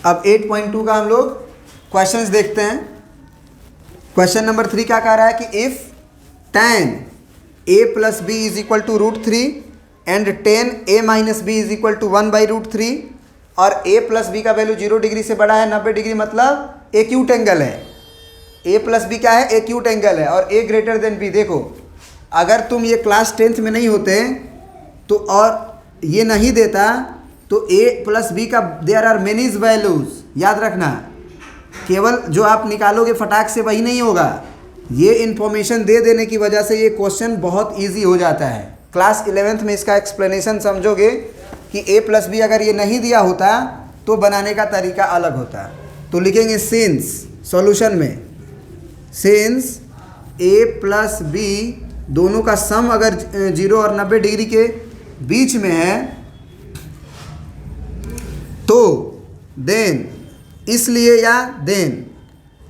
अब 8.2 का हम लोग क्वेश्चंस देखते हैं। क्वेश्चन नंबर 3 क्या कह रहा है कि if tan a plus B is equal to √3 and tan a minus B is equal to 1/√3 और a प्लस बी का वैल्यू 0 डिग्री से बड़ा है 90 डिग्री, मतलब एक्यूट एंगल है। a प्लस बी क्या है? एक्यूट एंगल है। और a ग्रेटर देन b। देखो अगर तुम ये क्लास 10th में नहीं होते तो और ये नहीं देता तो a प्लस बी का देयर आर मेनी वैल्यूज, याद रखना। केवल जो आप निकालोगे फटाक से वही नहीं होगा, ये इन्फॉर्मेशन दे देने की वजह से ये क्वेश्चन बहुत इजी हो जाता है। क्लास 11th में इसका एक्सप्लेनेशन समझोगे कि a प्लस बी अगर ये नहीं दिया होता तो बनाने का तरीका अलग होता। तो लिखेंगे सिंस, सॉल्यूशन में सिंस a प्लस बी दोनों का सम अगर 0 और 90 डिग्री के बीच में है तो देन, इसलिए या then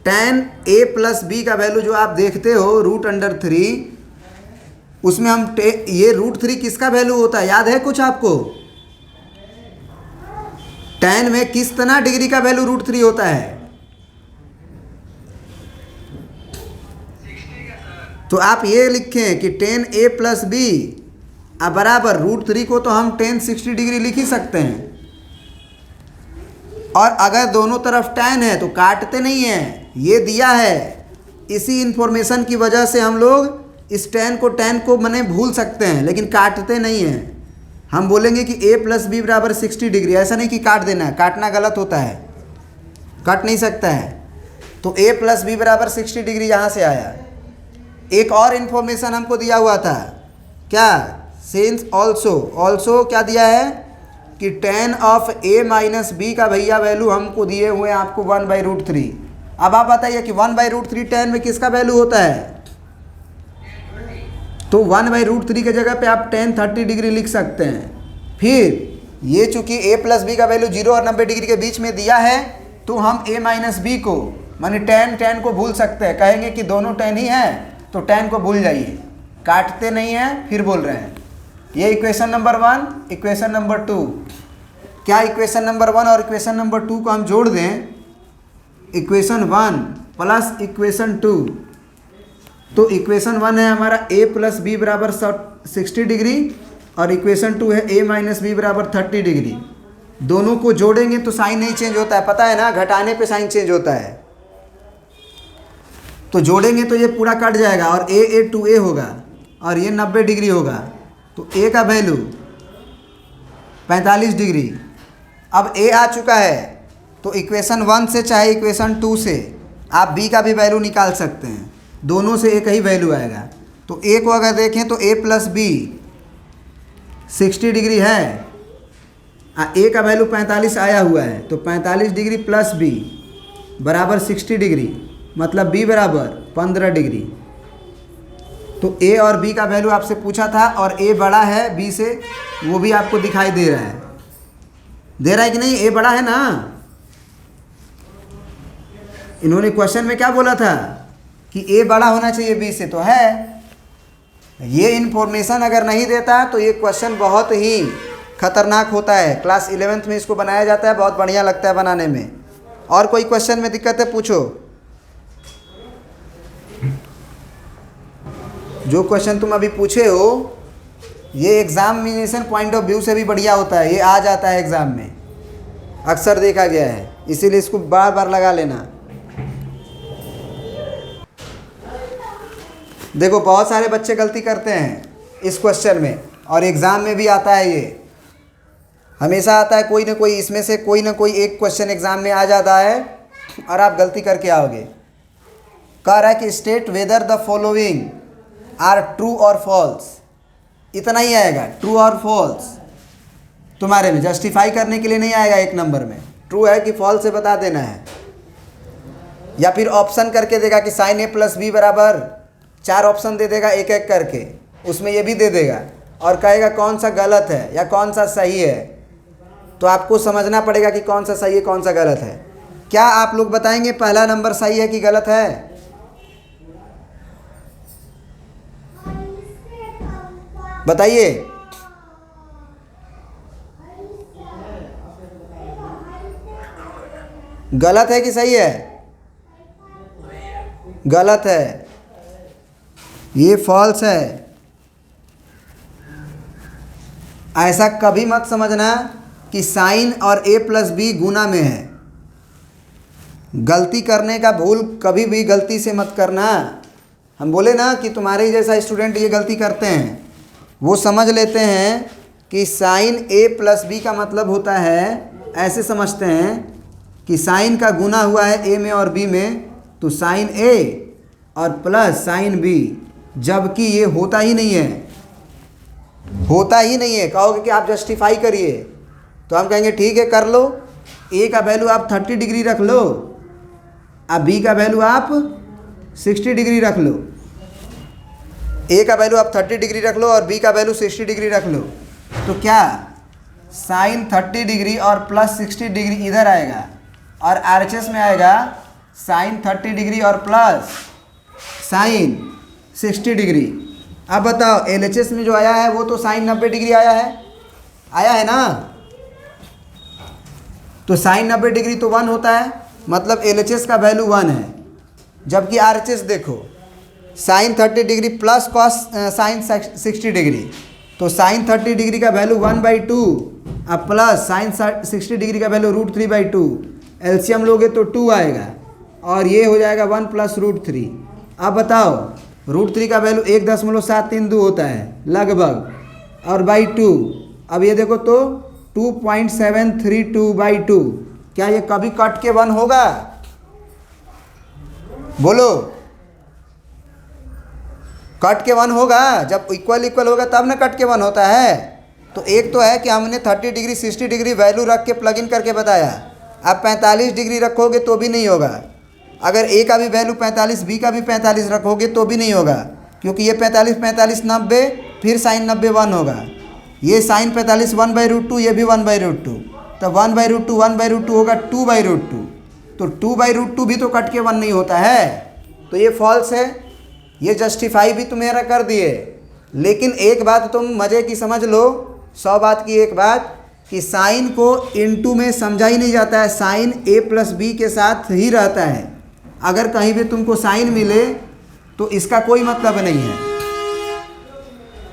tan a plus B का वैल्यू जो आप देखते हो √3, उसमें हम ये √3 किसका वैल्यू होता है याद है कुछ आपको? tan में कितना डिग्री का वैल्यू √3 होता है? तो आप ये लिखें कि tan a प्लस बी बराबर √3 को तो हम tan 60 डिग्री लिख ही सकते हैं। और अगर दोनों तरफ tan है तो काटते नहीं हैं, ये दिया है। इसी इंफॉर्मेशन की वजह से हम लोग इस tan को मने भूल सकते हैं, लेकिन काटते नहीं हैं। हम बोलेंगे कि a प्लस बी बराबर 60 डिग्री, ऐसा नहीं कि काट देना है, काटना गलत होता है, काट नहीं सकता है। तो a प्लस बी बराबर 60 डिग्री यहाँ से आया। एक और इन्फॉर्मेशन हमको दिया हुआ था, क्या? सिंस ऑल्सो क्या दिया है कि tan of a minus B का भैया वैल्यू हमको दिए हुए हैं आपको 1/√3। अब आप बताइए कि 1/√3 tan में किसका वैल्यू होता है? तो 1/√3 के जगह पे आप tan 30 डिग्री लिख सकते हैं। फिर ये चूंकि a प्लस बी का वैल्यू 0 और 90 डिग्री के बीच में दिया है तो हम a माइनस बी को माने tan को भूल सकते हैं। कहेंगे कि दोनों tan ही हैं तो tan को भूल जाइए, काटते नहीं हैं। फिर बोल रहे हैं ये इक्वेशन नंबर 1, इक्वेशन नंबर 2। क्या इक्वेशन नंबर 1 और इक्वेशन नंबर 2 को हम जोड़ दें, इक्वेशन 1 प्लस इक्वेशन 2, तो इक्वेशन 1 है हमारा a प्लस बी बराबर 60 डिग्री और इक्वेशन 2 है a माइनस बी बराबर 30 डिग्री। दोनों को जोड़ेंगे तो साइन नहीं चेंज होता है, पता है ना, घटाने पे साइन चेंज होता है। तो जोड़ेंगे तो ये पूरा कट जाएगा और a 2a होगा और ये 90 डिग्री होगा। तो a का वैल्यू 45 डिग्री। अब a आ चुका है तो इक्वेशन 1 से चाहे इक्वेशन 2 से आप b का भी वैल्यू निकाल सकते हैं, दोनों से एक ही वैल्यू आएगा। तो a को अगर देखें तो a प्लस बी 60 डिग्री है, a का वैल्यू 45 आया हुआ है, तो 45 डिग्री प्लस b बराबर 60 डिग्री, मतलब b बराबर 15 डिग्री। तो a और b का वैल्यू आपसे पूछा था और a बड़ा है b से, वो भी आपको दिखाई दे रहा है, कि नहीं? a बड़ा है ना। इन्होंने क्वेश्चन में क्या बोला था कि a बड़ा होना चाहिए b से, तो है। ये इन्फॉर्मेशन अगर नहीं देता तो ये क्वेश्चन बहुत ही खतरनाक होता है। क्लास 11th में इसको बनाया जाता है, बहुत बढ़िया लगता है बनाने में। और कोई क्वेश्चन में दिक्कत है पूछो। जो क्वेश्चन तुम अभी पूछे हो ये एग्जामिनेशन पॉइंट ऑफ व्यू से भी बढ़िया होता है, ये आ जाता है एग्जाम में, अक्सर देखा गया है, इसीलिए इसको बार बार लगा लेना। देखो बहुत सारे बच्चे गलती करते हैं इस क्वेश्चन में और एग्ज़ाम में भी आता है, ये हमेशा आता है। कोई ना कोई इसमें से कोई ना कोई एक क्वेश्चन एग्ज़ाम में आ जाता है और आप गलती करके आओगे। कह रहा है कि state whether the following are true और फॉल्स, इतना ही आएगा, ट्रू और फॉल्स। तुम्हारे में जस्टिफाई करने के लिए नहीं आएगा एक नंबर में, ट्रू है कि फॉल्स है बता देना है। या फिर ऑप्शन करके देगा कि साइन a प्लस बी बराबर 4 ऑप्शन दे देगा एक एक करके, उसमें ये भी दे देगा और कहेगा कौन सा गलत है या कौन सा सही है। तो आपको समझना पड़ेगा कि कौन सा सही है कौन सा गलत है। क्या आप लोग बताएंगे पहला नंबर सही है कि गलत है? बताइए। गलत है कि सही है? गलत है, ये फॉल्स है। ऐसा कभी मत समझना कि साइन और ए प्लस बी गुना में है। गलती करने का भूल कभी भी गलती से मत करना। हम बोले ना कि तुम्हारे जैसा स्टूडेंट ये गलती करते हैं, वो समझ लेते हैं कि साइन ए प्लस बी का मतलब होता है, ऐसे समझते हैं कि साइन का गुना हुआ है ए में और बी में, तो साइन ए और प्लस साइन बी, जबकि ये होता ही नहीं है, होता ही नहीं है। कहोगे कि आप जस्टिफाई करिए, तो हम कहेंगे ठीक है कर लो। ए का वैल्यू आप 30 डिग्री रख लो, अब बी का वैल्यू आप 60 डिग्री रख लो। ए का वैल्यू आप 30 डिग्री रख लो और बी का वैल्यू 60 डिग्री रख लो, तो क्या साइन 30 डिग्री और प्लस 60 डिग्री इधर आएगा और आरएचएस में आएगा साइन 30 डिग्री और प्लस साइन 60 डिग्री। अब बताओ एलएचएस में जो आया है वो तो साइन 90 डिग्री आया है ना, तो साइन 90 डिग्री तो 1 होता है, मतलब एलएचएस का वैल्यू 1 है। जबकि आरएचएस देखो sin 30 degree plus cos sin 60 degree, तो साइन 30 डिग्री का वैल्यू 1/2 अब प्लस साइन 60 डिग्री का वैल्यू √3/2, एलसीएम लोगे तो 2 आएगा और ये हो जाएगा 1 + √3। अब बताओ √3 का वैल्यू 1.732 होता है लगभग, और /2, अब ये देखो तो 2.732/2, क्या ये कभी कट के 1 होगा? बोलो, कट के 1 होगा? जब इक्वल होगा तब ना कट के 1 होता है। तो एक तो है कि हमने 30 डिग्री 60 डिग्री वैल्यू रख के प्लग इन करके बताया, अब 45 डिग्री रखोगे तो भी नहीं होगा। अगर ए का भी वैल्यू 45, बी का भी 45 रखोगे तो भी नहीं होगा, क्योंकि ये 45 45 90, फिर साइन 90 1 होगा। ये साइन 45 1/√2, ये भी 1/√2, तो 1/√2 1/√2 होगा 2/√2, तो 2/√2 भी तो कट के 1 नहीं होता है, तो ये फॉल्स है। ये जस्टिफाई भी तुम्हारा कर दिए, लेकिन एक बात तुम मज़े की समझ लो, 100 बात की एक बात, कि साइन को इनटू में समझा ही नहीं जाता है, साइन ए प्लस बी के साथ ही रहता है। अगर कहीं भी तुमको साइन मिले तो इसका कोई मतलब नहीं है।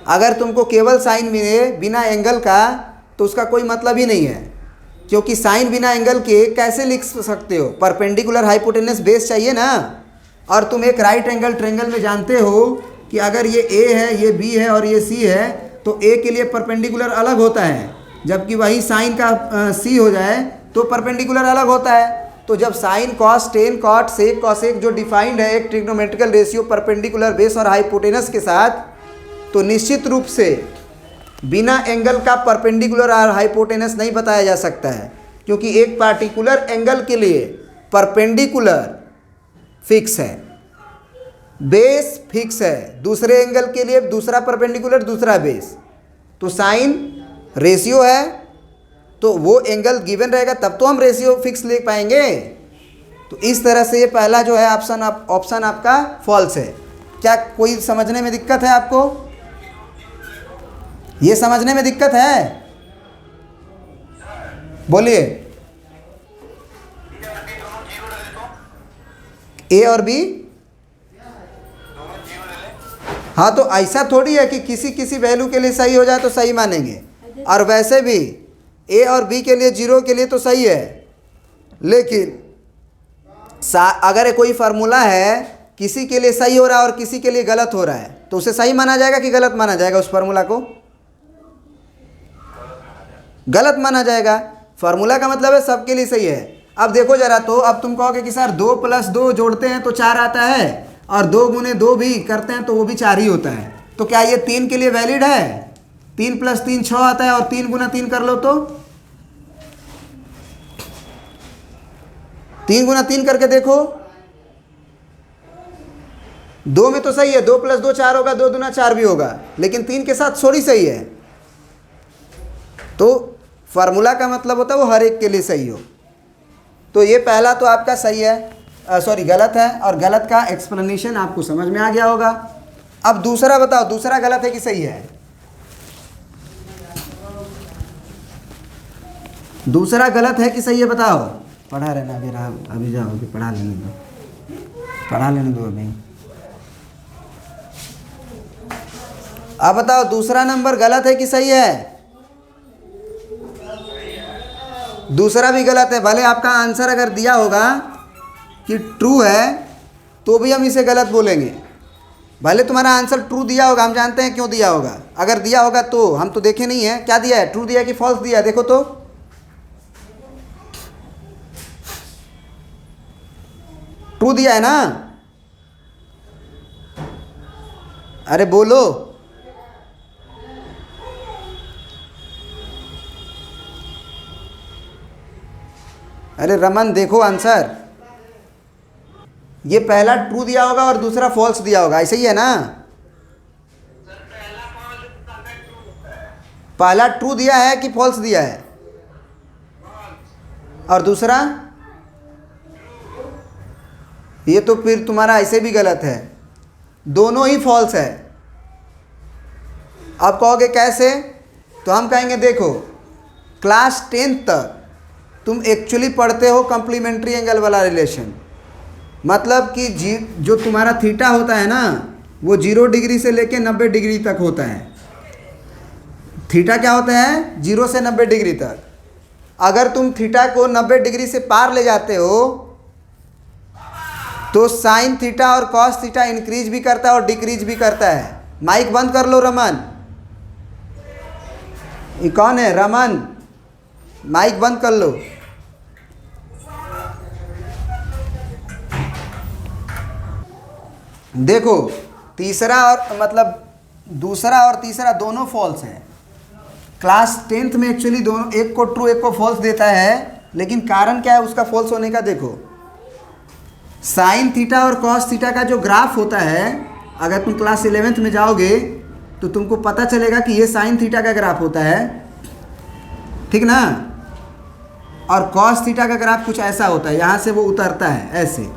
अगर तुमको केवल साइन मिले बिना एंगल का तो उसका कोई मतलब ही नहीं है, क्योंकि साइन बिना एंगल के कैसे लिख सकते हो? परपेंडिकुलर हाइपोटेनस बेस चाहिए ना। और तुम एक राइट एंगल ट्रायंगल में जानते हो कि अगर ये ए है, ये बी है और ये सी है, तो ए के लिए परपेंडिकुलर अलग होता है, जबकि वही साइन का सी हो जाए तो परपेंडिकुलर अलग होता है। तो जब sin cos tan cot sec cosec जो डिफाइंड है एक ट्रिग्नोमेट्रिकल रेशियो परपेंडिकुलर बेस और हाइपोटेनस के साथ, तो निश्चित रूप से बिना एंगल का परपेंडिकुलर और हाइपोटेनस नहीं बताया जा सकता है, क्योंकि एक पार्टिकुलर एंगल के लिए परपेंडिकुलर फिक्स है, बेस फिक्स है, दूसरे एंगल के लिए दूसरा परपेंडिकुलर दूसरा बेस। तो साइन रेशियो है तो वो एंगल गिवन रहेगा, तब तो हम रेशियो फिक्स ले पाएंगे। तो इस तरह से ये पहला जो है ऑप्शन आपका फॉल्स है। क्या कोई समझने में दिक्कत है आपको? ये समझने में दिक्कत है? बोलिए। ए और बी, हाँ, तो ऐसा थोड़ी है कि किसी किसी वैल्यू के लिए सही हो जाए तो सही मानेंगे, और वैसे भी ए और बी के लिए 0 के लिए तो सही है, लेकिन अगर कोई फार्मूला है किसी के लिए सही हो रहा है और किसी के लिए गलत हो रहा है, तो उसे सही माना जाएगा कि गलत माना जाएगा? उस फार्मूला को गलत माना जाएगा। फार्मूला का मतलब है सबके लिए सही है। अब देखो जरा, तो अब तुम कहोगे कि सर 2 + 2 जोड़ते हैं तो 4 आता है, और 2 × 2 भी करते हैं तो वो भी 4 ही होता है, तो क्या ये 3 के लिए वैलिड है? 3 + 3 6 आता है, और 3 × 3 कर लो तो 3 × 3 करके देखो, 2 में तो सही है, 2 + 2 4 होगा, 2 दूना 4 भी होगा, लेकिन 3 के साथ थोड़ी सही है। तो फार्मूला का मतलब होता है वो हर एक के लिए सही हो। तो ये पहला तो आपका सही है, सॉरी गलत है, और गलत का एक्सप्लेनेशन आपको समझ में आ गया होगा। अब दूसरा बताओ, दूसरा गलत है कि सही है? दूसरा गलत है कि सही है बताओ? पढ़ा रहना अभी अभी जाओ, अभी पढ़ा लेने दो, पढ़ा लेने दो अभी। अब बताओ दूसरा नंबर गलत है कि सही है? दूसरा भी गलत है। भले आपका आंसर अगर दिया होगा कि ट्रू है तो भी हम इसे गलत बोलेंगे। भले तुम्हारा आंसर ट्रू दिया होगा, हम जानते हैं क्यों दिया होगा। अगर दिया होगा तो हम तो देखे नहीं है क्या दिया है, ट्रू दिया है कि फॉल्स दिया है, देखो तो। ट्रू दिया है ना? अरे बोलो। अरे रमन देखो आंसर, ये पहला ट्रू दिया होगा और दूसरा फॉल्स दिया होगा, ऐसे ही है ना? पहला ट्रू दिया है कि फॉल्स दिया है? और दूसरा? ये तो फिर तुम्हारा ऐसे भी गलत है, दोनों ही फॉल्स है। अब कहोगे कैसे? तो हम कहेंगे देखो, क्लास 10th तक तुम एक्चुअली पढ़ते हो कॉम्प्लीमेंट्री एंगल वाला रिलेशन। मतलब कि जो तुम्हारा थीटा होता है ना, वो 0 डिग्री से लेके 90 डिग्री तक होता है। थीटा क्या होता है? 0 से 90 डिग्री तक। अगर तुम थीटा को 90 डिग्री से पार ले जाते हो तो साइन थीटा और कॉस थीटा इंक्रीज भी करता है और डिक्रीज भी करता है। माइक बंद कर लो रमन। ये कौन है? रमन, माइक बंद कर लो। देखो तीसरा और मतलब दूसरा और तीसरा दोनों फॉल्स है। क्लास 10th में एक्चुअली दोनों, एक को ट्रू एक को फॉल्स देता है, लेकिन कारण क्या है उसका फॉल्स होने का? देखो साइन थीटा और कॉस थीटा का जो ग्राफ होता है, अगर तुम क्लास 11th में जाओगे तो तुमको पता चलेगा कि ये साइन थीटा का ग्राफ होता है, ठीक ना? और कॉस थीटा का ग्राफ कुछ ऐसा होता है, यहाँ से वो उतरता है ऐसे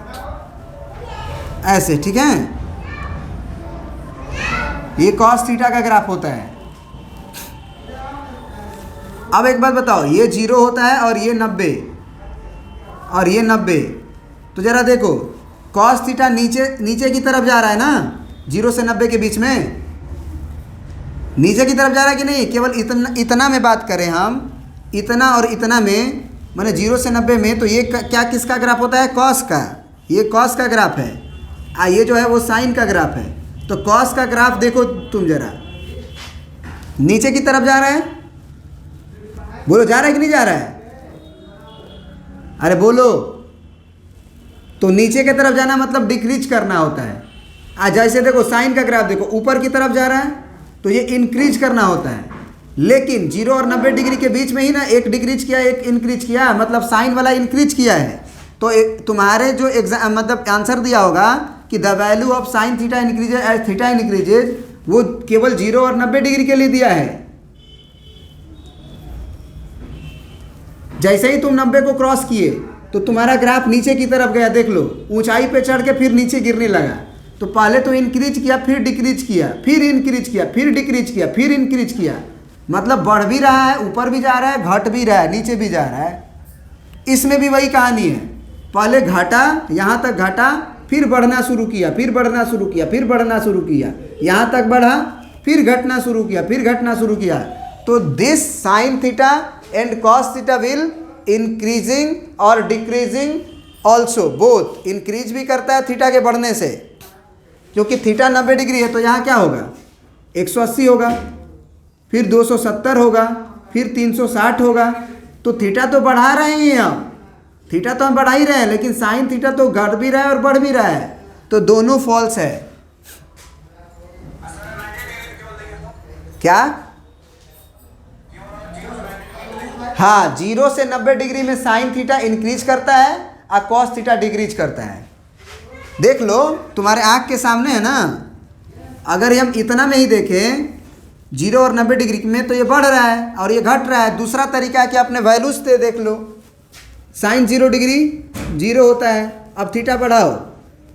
ऐसे, ठीक है? ये कॉस थीटा का ग्राफ होता है। अब एक बात बताओ, ये 0 होता है और ये 90 और ये 90, तो जरा देखो कॉस थीटा नीचे की तरफ जा रहा है ना, 0 से 90 के बीच में नीचे की तरफ जा रहा है कि नहीं? केवल इतना में बात करें हम, इतना और इतना में, माने 0 से 90 में, तो ये क्या किसका ग्राफ होता है? कॉस का। ये कॉस का ग्राफ है, ये जो है वो साइन का ग्राफ है। तो कॉस का ग्राफ देखो तुम जरा, नीचे की तरफ जा रहा है, बोलो जा रहा है कि नहीं जा रहा है? अरे बोलो। तो नीचे की तरफ जाना मतलब डिक्रीज करना होता है। जैसे देखो साइन का ग्राफ देखो, ऊपर की तरफ जा रहा है तो ये इंक्रीज करना होता है, लेकिन 0 और 90 डिग्री के बीच में ही ना एक डिक्रीज किया एक इंक्रीज किया, मतलब साइन वाला इंक्रीज किया है। तो तुम्हारे जो मतलब आंसर दिया होगा कि the value of sin theta increases as theta increases, वो केवल 0 और 90 डिग्री के लिए दिया है। जैसे ही तुम 90 को क्रॉस किए तो तुम्हारा ग्राफ नीचे की तरफ गया, देख लो ऊंचाई पे चढ़ के फिर नीचे गिरने लगा। तो पहले तो इंक्रीज किया, फिर डिक्रीज किया, फिर इंक्रीज किया, फिर डिक्रीज किया, फिर इंक्रीज किया, मतलब बढ़ भी रहा है, ऊपर भी जा रहा है, घट भी रहा है, नीचे भी जा रहा है। इसमें भी वही कहानी है, पहले घटा, यहाँ तक घटा, फिर बढ़ना शुरू किया, फिर बढ़ना शुरू किया, फिर बढ़ना शुरू किया, यहाँ तक बढ़ा, फिर घटना शुरू किया, फिर घटना शुरू किया। तो this sine theta and cos theta will increasing और डिक्रीजिंग ऑल्सो, बोथ। इंक्रीज भी करता है थीटा के बढ़ने से, क्योंकि थीटा 90 डिग्री है तो यहाँ क्या होगा? 180 होगा, फिर 270 होगा, फिर 360 होगा। तो थीटा तो बढ़ा रहे हैं हम, थीटा तो हम बढ़ा ही रहे हैं, लेकिन साइन थीटा तो घट भी रहा है और बढ़ भी रहा है, तो दोनों फॉल्स है। क्या? हाँ, 0 से 90 डिग्री में साइन थीटा इंक्रीज करता है और कॉस थीटा डिक्रीज करता है। देख लो तुम्हारे आँख के सामने है ना। अगर हम इतना में ही देखें 0 और 90 डिग्री में, तो ये बढ़ रहा है और ये घट रहा है। दूसरा तरीका है कि अपने वैल्यूज से देख लो, साइन 0 डिग्री 0 होता है, अब थीटा बढ़ाओ,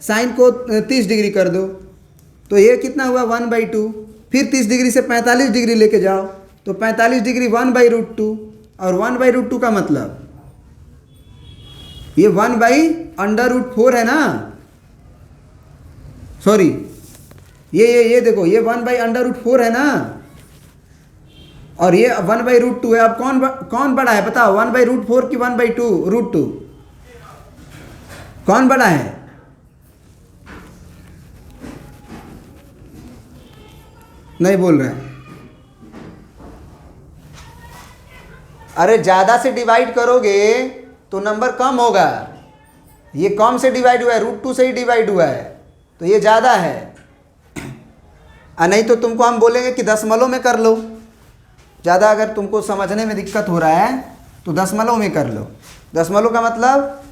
साइन को 30 डिग्री कर दो, तो ये कितना हुआ? 1/2। फिर 30 डिग्री से 45 डिग्री लेके जाओ, तो 45 डिग्री 1/√2, और 1/√2 का मतलब ये 1/√4 है ना, सॉरी ये देखो ये 1/√4 है ना, और ये 1/√2 है। अब कौन बड़ा है बताओ, 1/√4 की 1/2√2 कौन बड़ा है? नहीं बोल रहे हैं। अरे ज़्यादा से डिवाइड करोगे तो नंबर कम होगा। ये कम से डिवाइड हुआ है, √2 से ही डिवाइड हुआ है, तो ये ज़्यादा है। नहीं तो तुमको हम बोलेंगे कि दशमलव में कर लो। ज़्यादा अगर तुमको समझने में दिक्कत हो रहा है तो दशमलव में कर लो। दशमलव का मतलब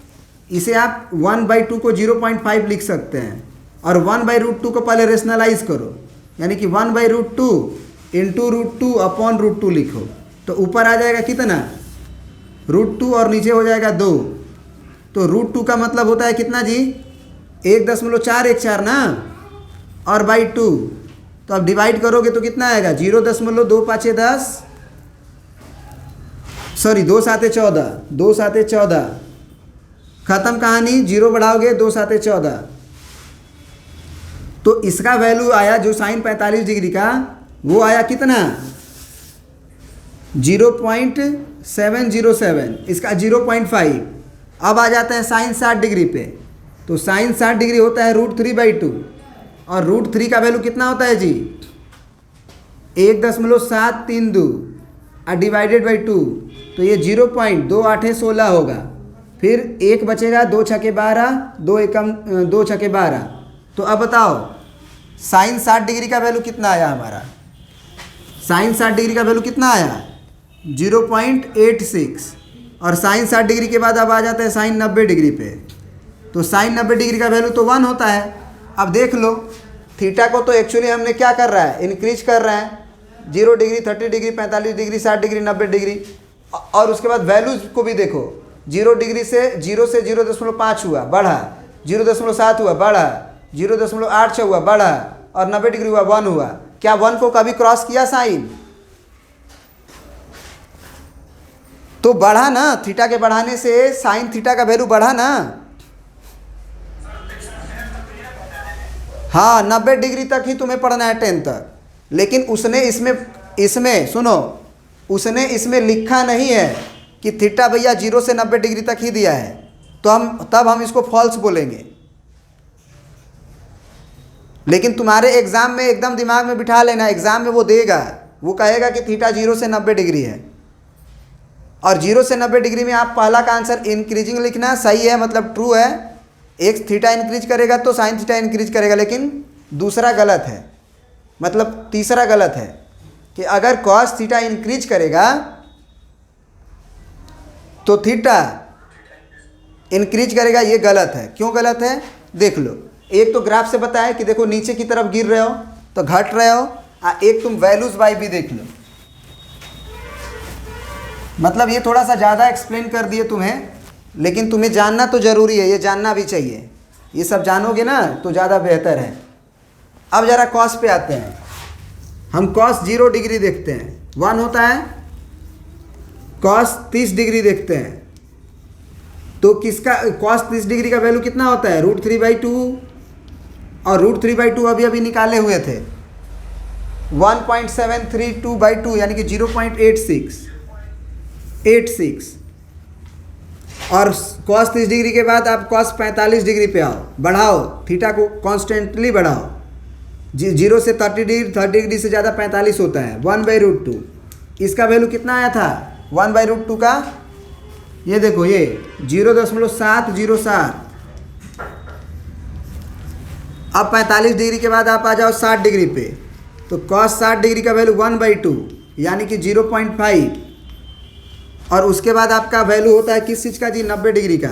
इसे आप 1/2 को 0.5 लिख सकते हैं, और 1/√2 को पहले रेशनलाइज करो, यानी कि 1/√2 इंटू √2 अपॉन √2 लिखो, तो ऊपर आ जाएगा कितना, √2, और नीचे हो जाएगा 2। तो √2 का मतलब होता है कितना जी, 1.414 ना, और बाई 2। तो अब डिवाइड करोगे तो कितना आएगा, 0.25 10, सॉरी 2 7 14, 2 7 14, खत्म कहानी। 0 बढ़ाओगे 2 7 14। तो इसका वैल्यू आया जो साइन 45 डिग्री का, वो आया कितना, 0.707, इसका 0.5। अब आ जाते हैं साइन 60 डिग्री पे। तो साइन 60 डिग्री होता है √3/2, और √3 का वैल्यू कितना होता है जी, 1.732 डिवाइडेड बाई 2, तो ये 0.2816 होगा। फिर 1 बचेगा, 2 छके 12, 2 छके 12। तो अब बताओ साइन 60 डिग्री का वैल्यू कितना आया हमारा, साइन 60 डिग्री का वैल्यू कितना आया, 0.86। और साइन 60 डिग्री के बाद अब आ जाता है साइन 90 डिग्री पे। तो साइन 90 डिग्री का वैल्यू तो 1 होता है। अब देख लो थीटा को तो एक्चुअली हमने क्या कर रहा है, इंक्रीज कर रहे हैं, 0 degree, 30 degree, 45 degree, 60 degree, 90 degree. और उसके बाद वैल्यूज को भी देखो, 0 डिग्री से 0.5 हुआ, बढ़ा, 0.7 हुआ, बढ़ा, 0.86 हुआ, बढ़ा, और 90 डिग्री हुआ, 1 हुआ। क्या 1 को कभी क्रॉस किया साइन? तो बढ़ा ना, थीटा के बढ़ाने से साइन थीटा का वैल्यू बढ़ा ना। हाँ 90 डिग्री तक ही तुम्हें पढ़ना है 10 तक, लेकिन उसने इसमें सुनो, उसने इसमें लिखा नहीं है कि थीटा भैया 0 से 90 डिग्री तक ही दिया है, तो तब हम इसको फॉल्स बोलेंगे। लेकिन तुम्हारे एग्जाम में एकदम दिमाग में बिठा लेना, एग्जाम में वो देगा, वो कहेगा कि थीटा 0 से 90 डिग्री है, और 0 से 90 डिग्री में आप पहला का आंसर इंक्रीजिंग लिखना, सही है मतलब ट्रू है। एक थीटा इंक्रीज करेगा तो साइन थीटा इंक्रीज करेगा, लेकिन दूसरा गलत है, मतलब तीसरा गलत है कि अगर कॉस थीटा इंक्रीज करेगा तो थीटा इंक्रीज करेगा, ये गलत है। क्यों गलत है देख लो। एक तो ग्राफ से बताया कि देखो नीचे की तरफ गिर रहे हो तो घट रहे हो, एक तुम वैल्यूज बाई भी देख लो। मतलब ये थोड़ा सा ज़्यादा एक्सप्लेन कर दिए तुम्हें, लेकिन तुम्हें जानना तो ज़रूरी है, ये जानना भी चाहिए। ये सब जानोगे ना तो ज़्यादा बेहतर है। अब ज़रा कॉस पे आते हैं। हम कॉस 0 डिग्री देखते हैं, 1 होता है। कॉस 30 डिग्री देखते हैं, तो किसका कॉस 30 डिग्री का वैल्यू कितना होता है, √3/2, और √3/2 अभी निकाले हुए थे, 1.732/2 यानी कि 0.86। और cos 30 डिग्री के बाद आप cos 45 डिग्री पे आओ, बढ़ाओ, थीटा को कॉन्स्टेंटली बढ़ाओ, 0 से 30 डिग्री से ज़्यादा 45 होता है, 1/√2। इसका वैल्यू कितना आया था 1/√2 का, ये देखो ये 0.707। अब 45 डिग्री के बाद आप आ जाओ 60 डिग्री पे, तो cos 60 डिग्री का वैल्यू 1/2 यानी कि 0.5। और उसके बाद आपका वैल्यू होता है किस चीज़ का जी, 90 डिग्री का,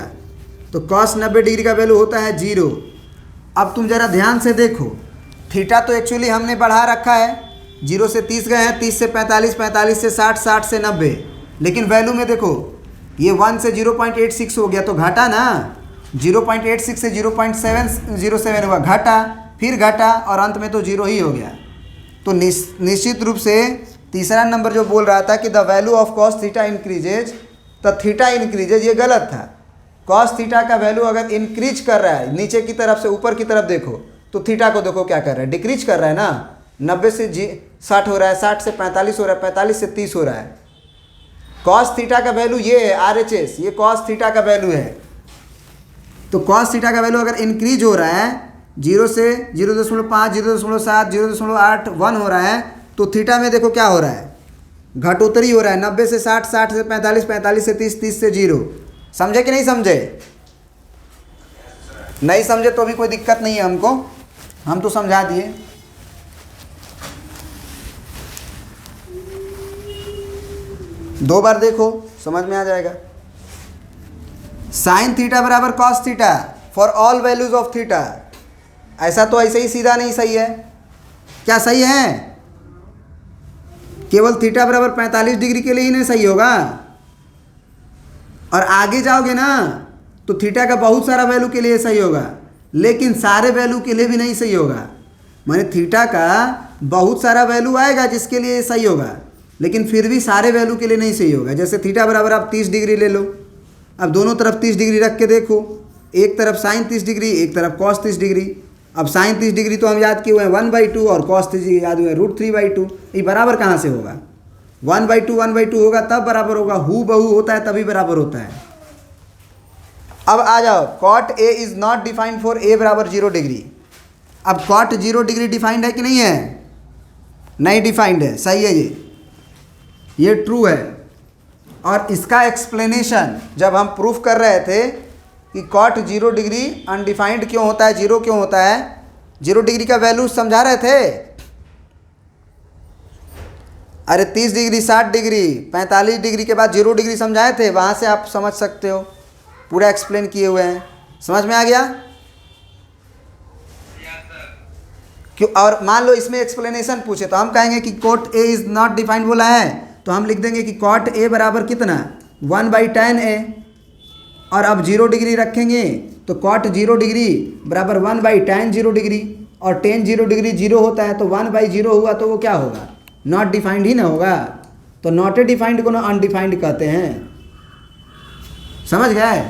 तो cos 90 डिग्री का वैल्यू होता है 0। अब तुम ज़रा ध्यान से देखो, थीटा तो एक्चुअली हमने बढ़ा रखा है, 0 से 30 गए हैं, 30 से 45, 45 से 60, 60 से 90, लेकिन वैल्यू में देखो ये 1 से 0.86 हो गया तो घटा ना, 0.86 से 0.707 हुआ, घटा, फिर घटा, और अंत में तो 0 ही हो गया। तो निश्चित रूप से तीसरा नंबर जो बोल रहा था कि the value of cos theta increases the theta increases, ये गलत था। कॉस थीटा का वैल्यू अगर इंक्रीज कर रहा है नीचे की तरफ से ऊपर की तरफ देखो, तो थीटा को देखो क्या कर रहा है, डिक्रीज कर रहा है ना। 90 से 60 हो रहा है, 60 से 45 हो रहा है, 45 से 30 हो रहा है। कॉस थीटा का वैल्यू ये है RHS, ये कॉस थीटा का वैल्यू है। तो कॉस थीटा का वैल्यू अगर इंक्रीज हो रहा है 0 से 0.5, 0.7, 0.8, 1 हो रहा है, तो थीटा में देखो क्या हो रहा है, घटोतरी हो रहा है। 90 से 60, 60 से 45, 45 से 30, 30 से 0। समझे कि नहीं समझे? नहीं समझे तो भी कोई दिक्कत नहीं है हमको, हम तो समझा दिए। दो बार देखो समझ में आ जाएगा। साइन थीटा बराबर cos theta for all values of theta. ऐसा तो ऐसे ही सीधा नहीं सही है, क्या सही है? केवल थीटा बराबर 45 डिग्री के लिए ही नहीं सही होगा, और आगे जाओगे ना तो थीटा का बहुत सारा वैल्यू के लिए सही होगा, लेकिन सारे वैल्यू के लिए भी नहीं सही होगा। माने थीटा का बहुत सारा वैल्यू आएगा जिसके लिए सही होगा, लेकिन फिर भी सारे वैल्यू के लिए नहीं सही होगा। जैसे थीटा बराबर आप 30 डिग्री ले लो, अब दोनों तरफ 30 डिग्री रख के देखो, एक तरफ साइन 30 डिग्री, एक तरफ कॉस 30 डिग्री। अब साइन 30 डिग्री तो हम याद किए हुए हैं 1/2, और कॉस 30 डिग्री याद हुए हैं √3/2। ये बराबर कहाँ से होगा? 1/2 होगा तब बराबर होगा, हु बहू होता है तभी बराबर होता है। अब आ जाओ, cot A is not defined for A बराबर 0 डिग्री। अब कॉट 0 डिग्री डिफाइंड है कि नहीं है? नहीं डिफाइंड है, सही है, ये ट्रू है। और इसका एक्सप्लेनेशन जब हम प्रूफ कर रहे थे कि कॉट 0 डिग्री अनडिफाइंड क्यों होता है, 0 क्यों होता है, 0 डिग्री का वैल्यू समझा रहे थे। अरे 30 डिग्री, 60 डिग्री, 45 डिग्री के बाद 0 डिग्री समझाए थे, वहाँ से आप समझ सकते हो, पूरा एक्सप्लेन किए हुए हैं। समझ में आ गया? क्यों? और मान लो इसमें एक्सप्लेनेशन पूछे तो हम कहेंगे कि cot A is not defined बोला है, तो हम लिख देंगे कि कॉट ए बराबर कितना, 1/tan A। और अब 0 डिग्री रखेंगे तो कॉट 0 डिग्री बराबर 1/tan 0 डिग्री, और tan 0 डिग्री 0 होता है, तो 1/0 हुआ तो वो क्या होगा, नॉट डिफाइंड ही ना होगा। तो नॉट डिफाइंड को ना अनडिफाइंड कहते हैं। समझ गए?